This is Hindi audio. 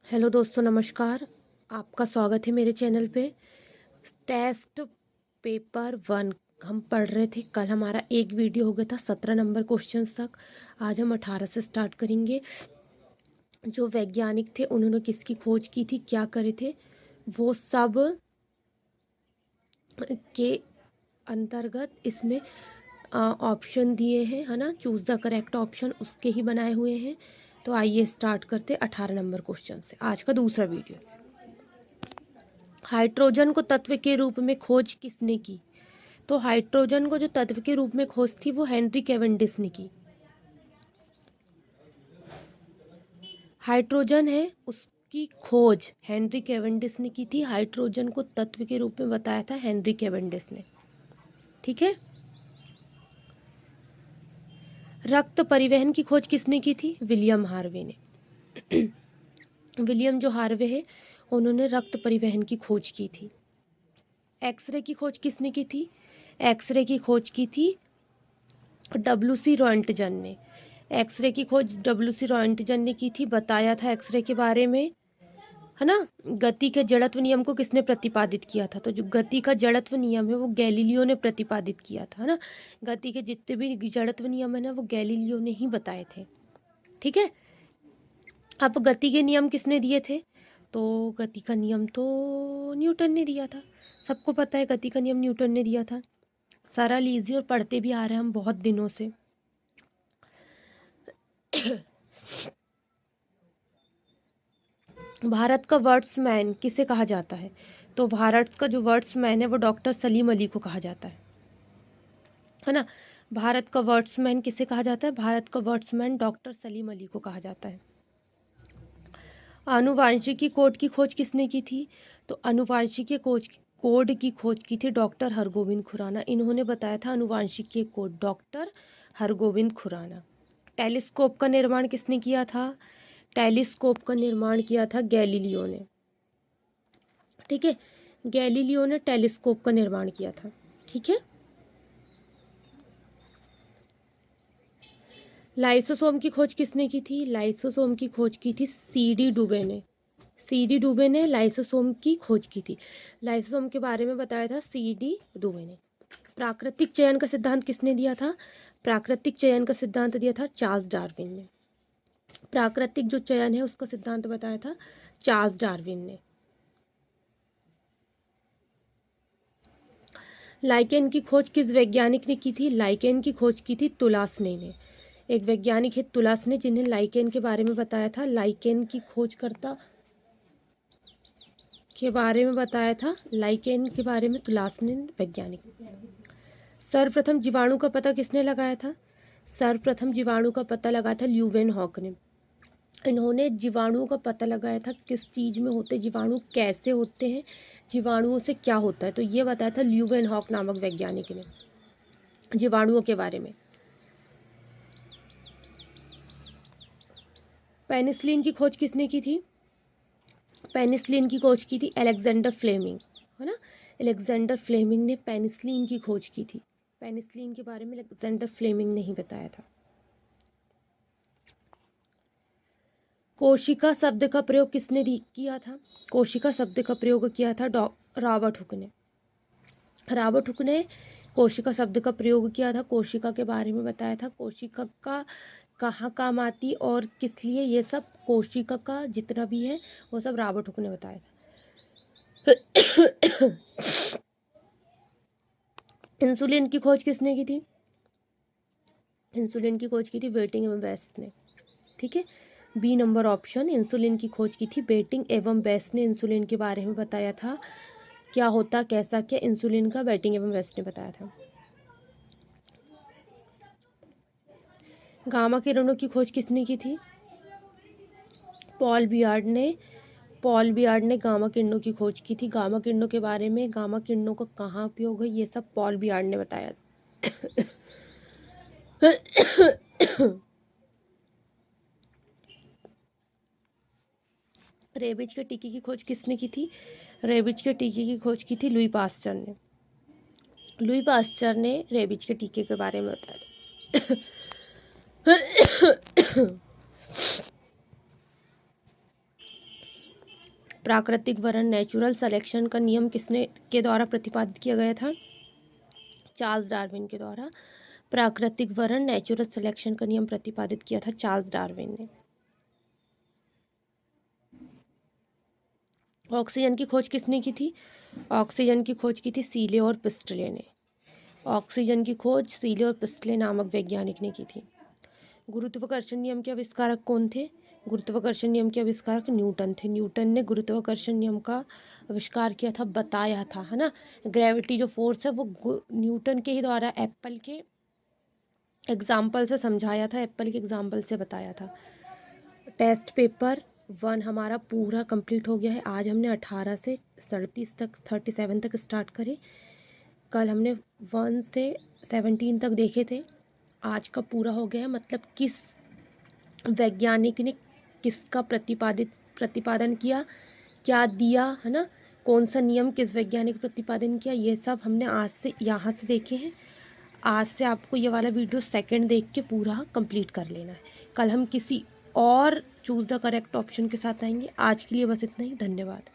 हेलो दोस्तों, नमस्कार। आपका स्वागत है मेरे चैनल पे। टेस्ट पेपर 1 हम पढ़ रहे थे। कल हमारा एक वीडियो हो गया था 17 नंबर क्वेश्चंस तक। आज हम 18 से स्टार्ट करेंगे। जो वैज्ञानिक थे उन्होंने किसकी खोज की थी, क्या करे थे, वो सब के अंतर्गत इसमें ऑप्शन दिए हैं, है ना। चूज़ द करेक्ट ऑप्शन उसके ही बनाए हुए हैं। तो आइए स्टार्ट करते 18 नंबर क्वेश्चन से आज का दूसरा वीडियो। हाइड्रोजन को तत्व के रूप में खोज किसने की? तो हाइड्रोजन को जो तत्व के रूप में खोज थी वो हेनरी कैवेंडिश ने की। हाइड्रोजन है उसकी खोज हेनरी कैवेंडिश ने की थी। हाइड्रोजन को तत्व के रूप में बताया था हेनरी कैवेंडिश ने। ठीक है। रक्त परिवहन की खोज किसने की थी? विलियम हार्वे ने। विलियम जो हार्वे है उन्होंने रक्त परिवहन की खोज की थी। एक्सरे की खोज किसने की थी? एक्सरे की खोज की थी डब्ल्यू.सी. रॉन्टजन ने। एक्सरे की खोज डब्ल्यू.सी. रॉन्टजन ने की थी। बताया था एक्सरे के बारे में, है ना। गति के जड़त्व नियम को किसने प्रतिपादित किया था? तो जो गति का जड़त्व नियम है वो गैलीलियो ने प्रतिपादित किया था, है ना। गति के जितने भी जड़त्व नियम है ना वो गैलीलियो ने ही बताए थे। ठीक है। अब गति के नियम किसने दिए थे? तो गति का नियम तो न्यूटन ने दिया था। सबको पता है गति का नियम न्यूटन ने दिया था। सरल, इजी और पढ़ते भी आ रहे हैं हम बहुत दिनों से। भारत का वर्ड्समैन किसे कहा जाता है? तो भारत का जो वर्ड्समैन है वो डॉक्टर सलीम अली को कहा जाता है ना। भारत का वर्ड्समैन किसे कहा जाता है? भारत का वर्ड्समैन डॉक्टर सलीम अली को कहा जाता है। आनुवांशिकी कोड की खोज किसने की थी? तो आनुवांशिकी कोड की खोज की थी डॉक्टर हरगोविंद खुराना। इन्होंने बताया था आनुवांशिकी कोड, डॉक्टर हरगोविंद खुराना। टेलीस्कोप का निर्माण किसने किया था? टेलीस्कोप का निर्माण किया था गैलीलियो ने। ठीक है। गैलीलियो ने टेलीस्कोप का निर्माण किया था। ठीक है। लाइसोसोम की खोज किसने की थी? लाइसोसोम की खोज की थी सीडी डुबे ने। सीडी डुबे ने लाइसोसोम की खोज की थी। लाइसोसोम के बारे में बताया था सीडी डुबे ने। प्राकृतिक चयन का सिद्धांत किसने दिया था? प्राकृतिक चयन का सिद्धांत दिया था चार्ल्स डार्विन ने। प्राकृतिक जो चयन है उसका सिद्धांत बताया था चार्ल्स डार्विन ने। लाइकेन की खोज किस वैज्ञानिक ने की थी? लाइकेन की खोज की थी तुलासने ने। एक वैज्ञानिक है तुलासने जिन्हें लाइकेन के बारे में बताया था। लाइकेन की खोजकर्ता के बारे में बताया था, लाइकेन के बारे में तुलासने वैज्ञानिक। सर्वप्रथम जीवाणु का पता किसने लगाया था? सर्वप्रथम जीवाणु का पता लगाया था ल्यूवेनहॉक ने। इन्होंने जीवाणुओं का पता लगाया था किस चीज़ में होते जीवाणु, कैसे होते हैं, जीवाणुओं से क्या होता है, तो ये बताया था ल्यूवेनहॉक नामक वैज्ञानिक ने जीवाणुओं के बारे में। पेनिसिलिन की खोज किसने की थी? पेनिसिलिन की खोज की थी अलेक्जेंडर फ्लेमिंग, है ना। अलेक्जेंडर फ्लेमिंग ने पेनिसिलिन की खोज की थी। पेनिसिलिन के बारे में अलेक्जेंडर फ्लेमिंग ने ही बताया था। कोशिका शब्द का प्रयोग किसने किया था? कोशिका शब्द का प्रयोग किया था रॉबर्ट हुक ने। रॉबर्ट हुक ने कोशिका शब्द का प्रयोग किया था। कोशिका के बारे में बताया था, कोशिका का कहाँ काम आती और किस लिए, ये सब कोशिका का जितना भी है वो सब रॉबर्ट हुक ने बताया था। इंसुलिन की खोज किसने की थी? इंसुलिन की खोज की थी बेटिंग एवं बेस्ट ने। ठीक है। बी नंबर ऑप्शन, इंसुलिन की खोज की थी बेटिंग एवं बेस्ट ने। इंसुलिन के बारे में बताया था, क्या होता कैसा क्या, इंसुलिन का बेटिंग एवं बेस्ट ने बताया था। गामा किरणों की खोज किसने की थी? पॉल बियार्ड ने। पॉल बियार्ड ने गामा किरणों की खोज की थी। गामा किरणों के बारे में, गामा किरणों का कहाँ उपयोग है, ये सब पॉल बियार्ड ने बताया। रेबिज के टीके की खोज किसने की थी? रेबिज के टीके की खोज की थी लुई पास्चर ने। लुई पास्चर ने रेबिज के टीके के बारे में बताया। प्राकृतिक वरण नेचुरल सिलेक्शन का नियम किसने के द्वारा प्रतिपादित किया गया था? चार्ल्स डार्विन के द्वारा प्राकृतिक वरण नेचुरल सिलेक्शन का नियम प्रतिपादित किया था चार्ल्स डार्विन ने। ऑक्सीजन की खोज किसने की थी? ऑक्सीजन की खोज की थी सीले और पिस्टले ने। ऑक्सीजन की खोज सीले और पिस्टले नामक वैज्ञानिक ने की थी। गुरुत्वाकर्षण नियम के आविष्कारक कौन थे? गुरुत्वाकर्षण नियम के आविष्कारक न्यूटन थे। न्यूटन ने गुरुत्वाकर्षण नियम का आविष्कार किया था, बताया था, है ना। ग्रेविटी जो फोर्स है वो न्यूटन के ही द्वारा एप्पल के एग्जाम्पल से समझाया था, एप्पल के एग्जाम्पल से बताया था। टेस्ट पेपर 1 हमारा पूरा कंप्लीट हो गया है। आज हमने 18 से 37 तक 37 तक स्टार्ट करे। कल हमने 1 से 17 तक देखे थे। आज का पूरा हो गया है। मतलब किस वैज्ञानिक ने किसका प्रतिपादन किया, क्या दिया, है ना, कौन सा नियम किस वैज्ञानिक प्रतिपादन किया, ये सब हमने आज से यहाँ से देखे हैं। आज से आपको ये वाला वीडियो सेकंड देख के पूरा कंप्लीट कर लेना है। कल हम किसी और चूज़ द करेक्ट ऑप्शन के साथ आएंगे। आज के लिए बस इतना ही। धन्यवाद।